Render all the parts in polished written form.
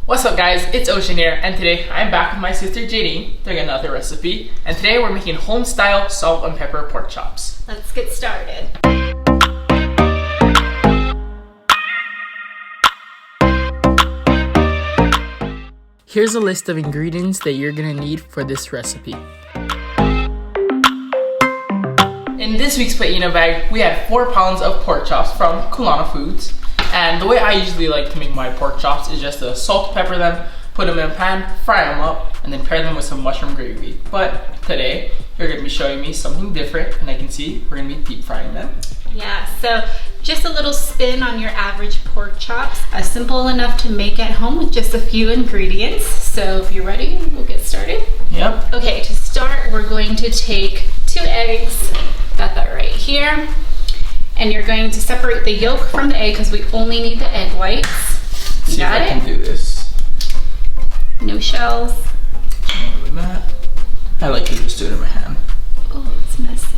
What's up guys, it's Ocean here, and today I'm back with my sister JD doing another recipe, and today we're making home-style salt and pepper pork chops. Let's get started. Here's a list of ingredients that you're gonna need for this recipe. In this week's Pā'ina bag, we had 4 pounds of pork chops from Pā'ina Foods. And the way I usually like to make my pork chops is just to salt, pepper them, put them in a pan, fry them up, and then pair them with some mushroom gravy. But today, you're gonna be showing me something different, and I can see we're gonna be deep frying them. Yeah, so just a little spin on your average pork chops. Simple enough to make at home with just a few ingredients. So if you're ready, we'll get started. Yep. Okay, to start, we're going to take 2 eggs. Got that right here. And you're going to separate the yolk from the egg because we only need the egg whites. See if I can do this. No shells. Look at that. I like to just do it in my hand. Oh, it's messy.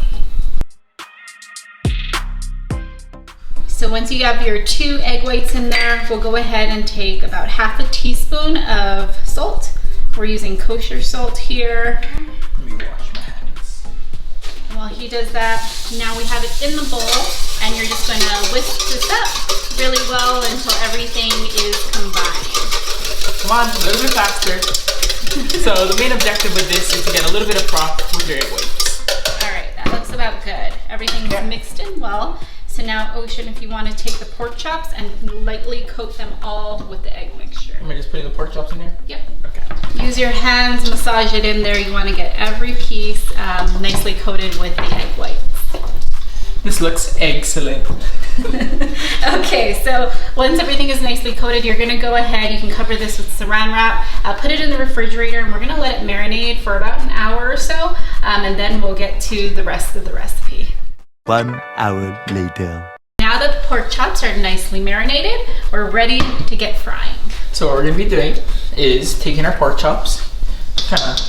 So once you have your 2 egg whites in there, we'll go ahead and take about half a teaspoon of salt. We're using kosher salt here. Let me wash my hands. And while he does that, now we have it in the bowl, and you're just going to whisk this up really well until everything is combined. Come on, a little bit faster. So the main objective with this is to get a little bit of froth with your egg whites. All right, that looks about good. Everything's mixed in well. So now, Ocean, if you want to take the pork chops and lightly coat them all with the egg mixture. Am I just putting the pork chops in here? Yep. Okay. Use your hands, massage it in there. You want to get every piece nicely coated with the egg whites. This looks excellent. Okay, so once everything is nicely coated, you're gonna go ahead, you can cover this with saran wrap, put it in the refrigerator, and we're gonna let it marinate for about an hour or so, and then we'll get to the rest of the recipe. 1 hour later. Now that the pork chops are nicely marinated, we're ready to get frying. So what we're gonna be doing is taking our pork chops, kind of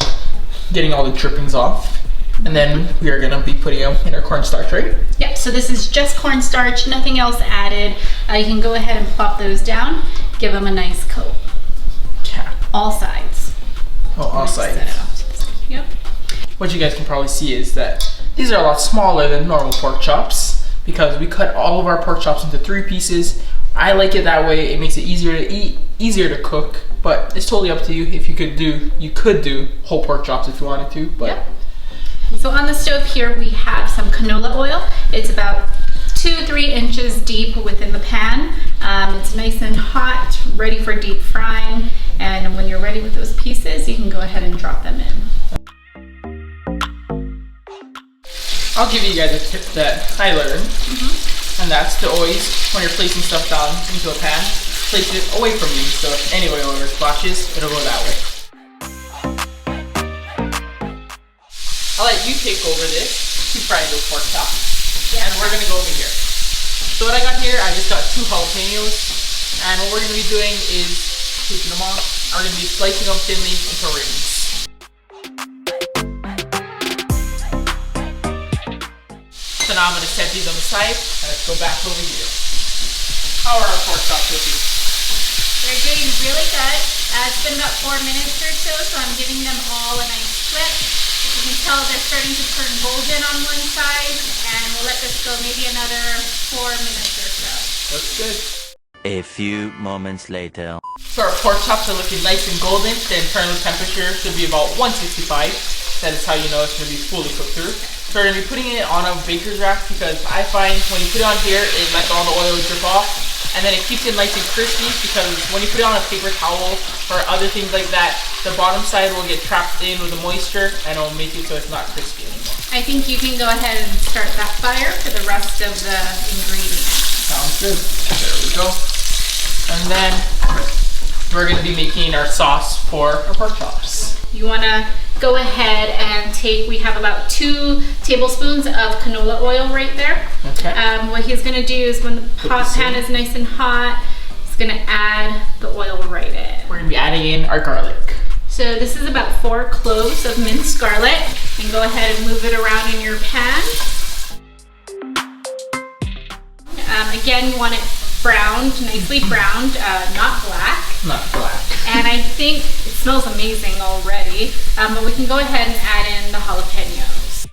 getting all the drippings off, and then we are gonna be putting them in our cornstarch, right? Yep, so this is just cornstarch, nothing else added. You can go ahead and plop those down, give them a nice coat. Yeah. All sides. Oh, all sides. Yep. What you guys can probably see is that these are a lot smaller than normal pork chops because we cut all of our pork chops into 3 pieces. I like it that way. It makes it easier to eat, easier to cook, but it's totally up to you. If you could do whole pork chops if you wanted to, but. Yep. So on the stove here we have some canola oil. It's about 2-3 inches deep within the pan. It's nice and hot, ready for deep frying. And when you're ready with those pieces, you can go ahead and drop them in. I'll give you guys a tip that I learned, and that's to always, when you're placing stuff down into a pan, place it away from you. So if any oil ever splashes, it'll go that way. I'll let you take over this to fry those pork chops, and we're gonna go over here. So what I got here, I just got 2 jalapenos, and what we're gonna be doing is taking them off. I'm gonna be slicing them thinly into rings. So now I'm gonna set these on the side, and let's go back over here. How are our pork chops looking? They're doing really good. It's been about 4 minutes or so, so I'm giving them all a nice flip. You can tell they're starting to turn golden on one side, and we'll let this go maybe another 4 minutes or so. Looks good. A few moments later. So our pork chops are looking nice and golden. The internal temperature should be about 165. That is how you know it's going to be fully cooked through. So we're going to be putting it on a baker's rack because I find when you put it on here, it lets all the oil drip off. And then it keeps it nice and crispy because when you put it on a paper towel or other things like that, the bottom side will get trapped in with the moisture and it'll make it so it's not crispy anymore. I think you can go ahead and start that fire for the rest of the ingredients. Sounds good. There we go. And then we're going to be making our sauce for our pork chops. You want to go ahead and we have about 2 tablespoons of canola oil right there. Okay. What he's going to do is when the pan is nice and hot, he's going to add the oil right in. We're going to be adding in our garlic. So this is about 4 cloves of minced garlic. And go ahead and move it around in your pan. Again, you want it browned, nicely browned, not black. Not black. I think it smells amazing already, but we can go ahead and add in the jalapenos.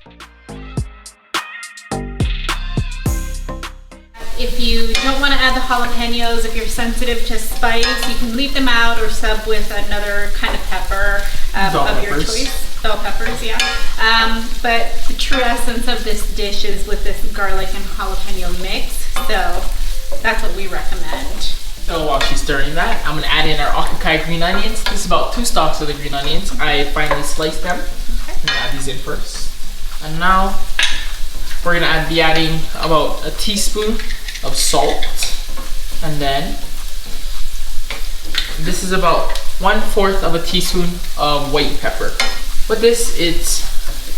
If you don't want to add the jalapenos, if you're sensitive to spice, you can leave them out or sub with another kind of pepper of your choice. Bell peppers, yeah. But the true essence of this dish is with this garlic and jalapeno mix, so that's what we recommend. So while she's stirring that, I'm gonna add in our akakai green onions. This is about 2 stalks of the green onions. I finally sliced them. Okay. I'm gonna add these in first. And now we're gonna be adding about a teaspoon of salt. And then this is about 1/4 of a teaspoon of white pepper. With this,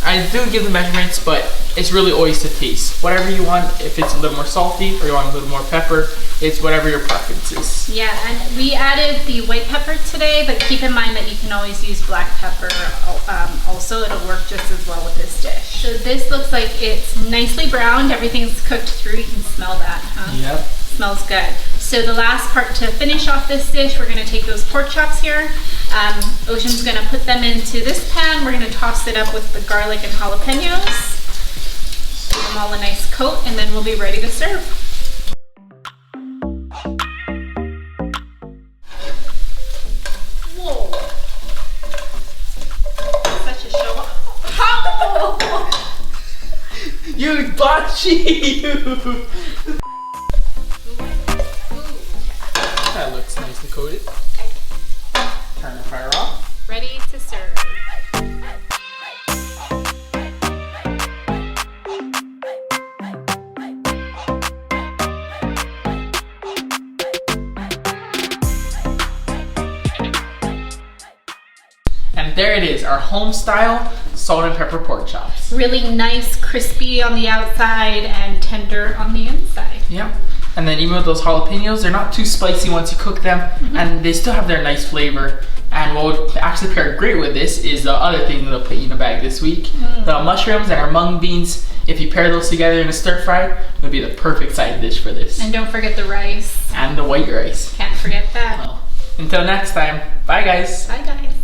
I do give the measurements, but it's really always to taste. Whatever you want, if it's a little more salty or you want a little more pepper, it's whatever your preference is. Yeah, and we added the white pepper today, but keep in mind that you can always use black pepper also. It'll work just as well with this dish. So this looks like it's nicely browned. Everything's cooked through. You can smell that, huh? Yep. Smells good. So the last part to finish off this dish, we're gonna take those pork chops here. Ocean's gonna put them into this pan. We're gonna toss it up with the garlic and jalapenos. Give them all a nice coat, and then we'll be ready to serve. Whoa. Such a show off. Oh! You botchy! That looks nicely coated. Turn the fire off. Ready to serve. And there it is, our home style salt and pepper pork chops. Really nice, crispy on the outside and tender on the inside. Yeah. And then even with those jalapenos, they're not too spicy once you cook them, and they still have their nice flavor. And what would actually pair great with this is the other thing that I'll put in a bag this week. The mushrooms and our mung beans. If you pair those together in a stir fry, it would be the perfect side dish for this. And don't forget the rice. And the white rice. Can't forget that. Well, until next time, bye guys. Bye guys.